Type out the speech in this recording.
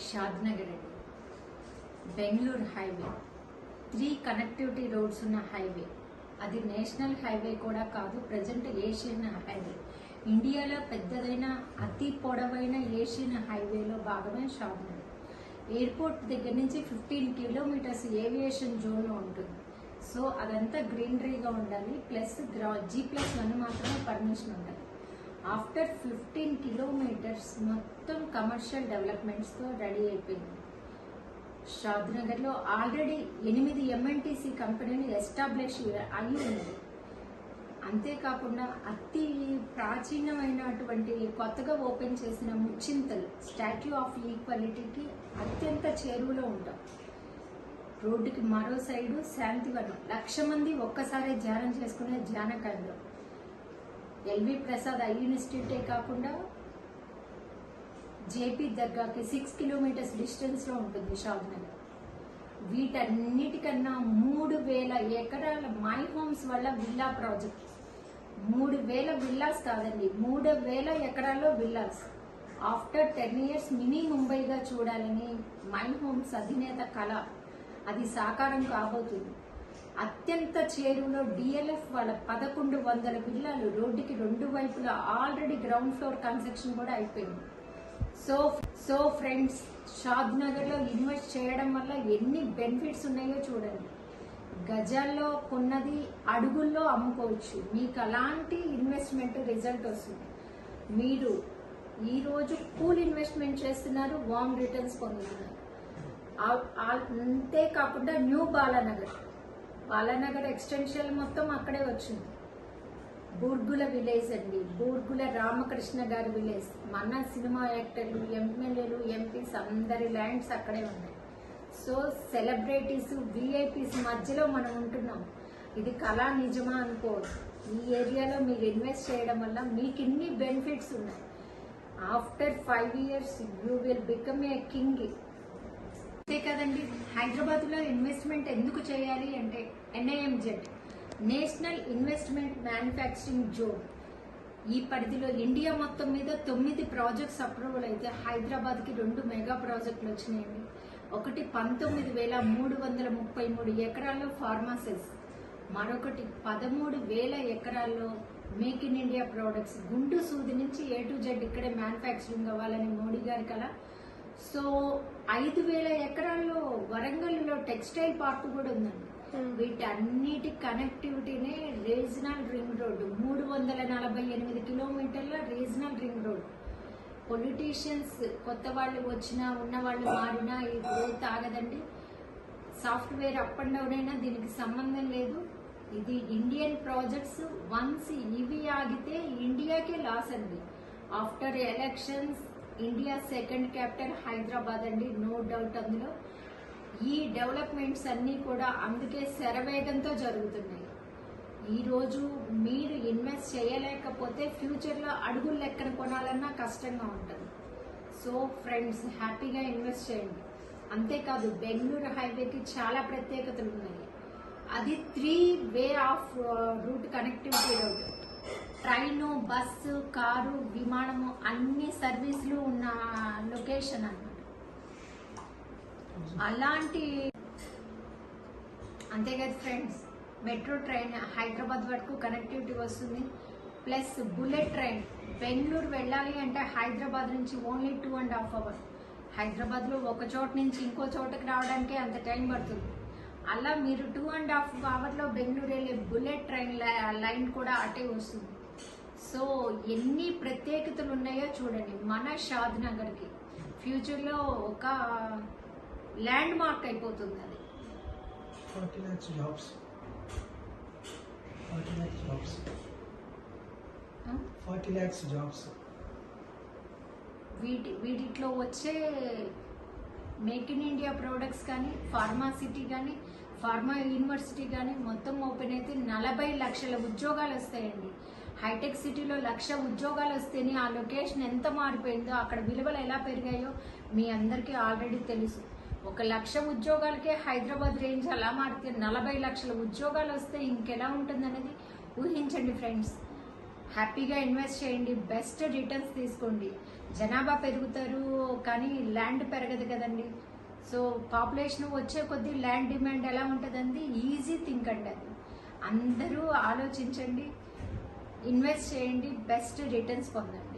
షాద్నగర్ అండి. Bengaluru highway 3 connectivity roads ఉన్న highway. అది నేషనల్ హైవే కూడా కాదు, ప్రజెంట్ ఏషియన్ హైవే. ఇండియాలో పెద్దదైన అతి పొడవైన ఏషియన్ హైవేలో భాగమే షాద్నగర్. ఎయిర్పోర్ట్ దగ్గర నుంచి 15 కిలోమీటర్స్ ఏవియేషన్ జోన్లో ఉంటుంది. సో అదంతా గ్రీనరీగా ఉండాలి, ప్లస్ G+1 మాత్రమే పర్మిషన్ ఉండాలి. ఆఫ్టర్ 15 కిలోమీటర్స్ మొత్తం కమర్షియల్ డెవలప్మెంట్స్తో రెడీ అయిపోయింది. షాద్నగర్లో ఆల్రెడీ 8 MNTC కంపెనీలు ఎస్టాబ్లిష్ అయి ఉన్నది. అంతేకాకుండా అతి ప్రాచీనమైనటువంటి కొత్తగా ఓపెన్ చేసిన ముచ్చింతలు స్టాట్యూ ఆఫ్ ఈక్వాలిటీకి అత్యంత చేరువలో ఉంటాం. రోడ్డుకి మరో సైడు శాంతివనం, 1,00,000 మంది ఒక్కసారి ధ్యానం చేసుకునే ధ్యాన కేంద్రం. LV ప్రసాద్ ఐ ఇన్స్టిట్యూటే కాకుండా JP దర్గాకి 6 కిలోమీటర్స్ డిస్టెన్స్లో ఉంటుంది షాద్నగర్. వీటన్నిటికన్నా 3,000 ఎకరాల మై హోమ్స్ వల్ల విల్లా ప్రాజెక్ట్. 3,000 విల్లాస్ కాదండి, 3,000 ఎకరాల్లో విల్లాస్. ఆఫ్టర్ 10 years మినీ ముంబైగా చూడాలని మై హోమ్స్ అధినేత కళ, అది సాకారం కాబోతుంది. అత్యంత చేరువలో DLF వాళ్ళ 1,100 విల్లాలు రోడ్డుకి 2 వైపులా ఆల్రెడీ గ్రౌండ్ ఫ్లోర్ కన్స్ట్రక్షన్ కూడా అయిపోయింది. సో ఫ్రెండ్స్, షాద్నగర్లో ఇన్వెస్ట్ చేయడం వల్ల ఎన్ని బెనిఫిట్స్ ఉన్నాయో చూడండి. గజాల్లో కొన్నది అడుగుల్లో అమ్ముకోవచ్చు. మీకు అలాంటి ఇన్వెస్ట్మెంట్ రిజల్ట్ వస్తుంది. మీరు ఈరోజు కూల్ ఇన్వెస్ట్మెంట్ చేస్తున్నారు, వార్మ్ రిటర్న్స్ పొందుతున్నారు. అంతేకాకుండా న్యూ బాలానగర్ ఎక్స్టెన్షన్ మొత్తం అక్కడే వచ్చింది. బూర్గుల విలేజ్ అండి, బూర్గుల రామకృష్ణ గారి విలేజ్. మన సినిమా యాక్టర్లు, ఎమ్మెల్యేలు, ఎంపీస్ అందరి ల్యాండ్స్ అక్కడే ఉన్నాయి. సో సెలబ్రిటీస్, VIPs మధ్యలో మనం ఉంటున్నాం. ఇది కళా నిజమా అనుకోవచ్చు. ఈ ఏరియాలో మీరు ఇన్వెస్ట్ చేయడం వల్ల మీకు ఇన్ని బెనిఫిట్స్ ఉన్నాయి. After 5 years you will become a king. అంతే కదండి, హైదరాబాద్లో ఇన్వెస్ట్మెంట్ ఎందుకు చేయాలి అంటే NIMZ, national investment manufacturing zone. ఈ పరిధిలో ఇండియా మొత్తం మీద 9 ప్రాజెక్ట్స్ అప్రూవల్ అయితే హైదరాబాద్కి 2 మెగా ప్రాజెక్టులు వచ్చినాయండి. ఒకటి 19,333 ఎకరాల్లో ఫార్మాసిస్, మరొకటి 13,000 ఎకరాల్లో మేక్ ఇన్ ఇండియా ప్రోడక్ట్స్. గుండు సూది నుంచి A to Z ఇక్కడే మ్యానుఫ్యాక్చరింగ్ అవ్వాలని మోడీ గారి కల. సో 5,000 ఎకరాల్లో వరంగల్లో టెక్స్టైల్ పార్క్ కూడా ఉందండి. వీటన్నిటి కనెక్టివిటీనే రీజనల్ రింగ్ రోడ్. 348 కిలోమీటర్ల రీజనల్ రింగ్ రోడ్. పొలిటీషియన్స్ కొత్త వాళ్ళు వచ్చినా, ఉన్న వాళ్ళు మారినా ఈ గ్రోత్ ఆగదండి. సాఫ్ట్వేర్ అప్ అండ్ డౌన్ అయినా దీనికి సంబంధం లేదు. ఇది ఇండియన్ ప్రాజెక్ట్స్. వన్స్ ఇవి ఆగితే ఇండియాకే లాస్ అండి. After elections India second capital Hyderabad అండి, నో డౌట్. అందులో ఈ డెవలప్మెంట్స్ అన్నీ కూడా అందుకే శరవేగంతో జరుగుతున్నాయి. ఈరోజు మీరు ఇన్వెస్ట్ చేయలేకపోతే ఫ్యూచర్లో అడుగులు లెక్కన కొనాలన్నా కష్టంగా ఉంటుంది. సో ఫ్రెండ్స్, హ్యాపీగా ఇన్వెస్ట్ చేయండి. అంతేకాదు, బెంగళూరు హైవేకి చాలా ప్రత్యేకతలు ఉన్నాయి. అది 3-way of route connectivity road. Train, bus, car, విమానము అన్ని సర్వీసులు ఉన్న లొకేషన్ అన్నమాట. అలాంటి అంతేకాదు ఫ్రెండ్స్, మెట్రో ట్రైన్ హైదరాబాద్ వరకు కనెక్టివిటీ వస్తుంది. ప్లస్ బుల్లెట్ ట్రైన్ బెంగళూరు వెళ్ళాలి అంటే హైదరాబాద్ నుంచి ఓన్లీ 2.5 hours. హైదరాబాద్లో ఒక చోట నుంచి ఇంకో చోటకి రావడానికే అంత టైం పడుతుంది. అలా మీరు 2.5 hours బెంగళూరు వెళ్ళే బుల్లెట్ ట్రైన్ లైన్ కూడా అటే వస్తుంది. సో ఎన్ని ప్రత్యేకతలు ఉన్నాయో చూడండి. మన షాద్నగర్కి ఫ్యూచర్లో ఒక ల్యాండ్ మార్క్ అయిపోతుంది. అది 40 lakhs jobs. వీటిలో వచ్చే మేక్ ఇన్ ఇండియా ప్రోడక్ట్స్ కానీ, ఫార్మా సిటీ కానీ, ఫార్మా యూనివర్సిటీ కానీ మొత్తం ఓపెన్ అయితే 40 లక్షల ఉద్యోగాలు వస్తాయండి. హైటెక్ సిటీలో 1,00,000 ఉద్యోగాలు వస్తేనే ఆ లొకేషన్ ఎంత మారిపోయిందో, అక్కడ విలువలు ఎలా పెరిగాయో మీ అందరికీ ఆల్రెడీ తెలుసు. 1,00,000 ఉద్యోగాలకే హైదరాబాద్ రేంజ్ అలా మారితే 40 లక్షల ఉద్యోగాలు వస్తే ఇంకెలా ఉంటుందనేది ఊహించండి ఫ్రెండ్స్. హ్యాపీగా ఇన్వెస్ట్ చేయండి, బెస్ట్ రిటర్న్స్ తీసుకోండి. జనాభా పెరుగుతారు కానీ ల్యాండ్ పెరగదు కదండి. సో పాపులేషన్ వచ్చే కొద్దీ ల్యాండ్ డిమాండ్ ఎలా ఉంటుందండి, ఈజీ థింక్ అండి అది. అందరూ ఆలోచించండి, ఇన్వెస్ట్ చేయండి, బెస్ట్ రిటర్న్స్ పొందండి.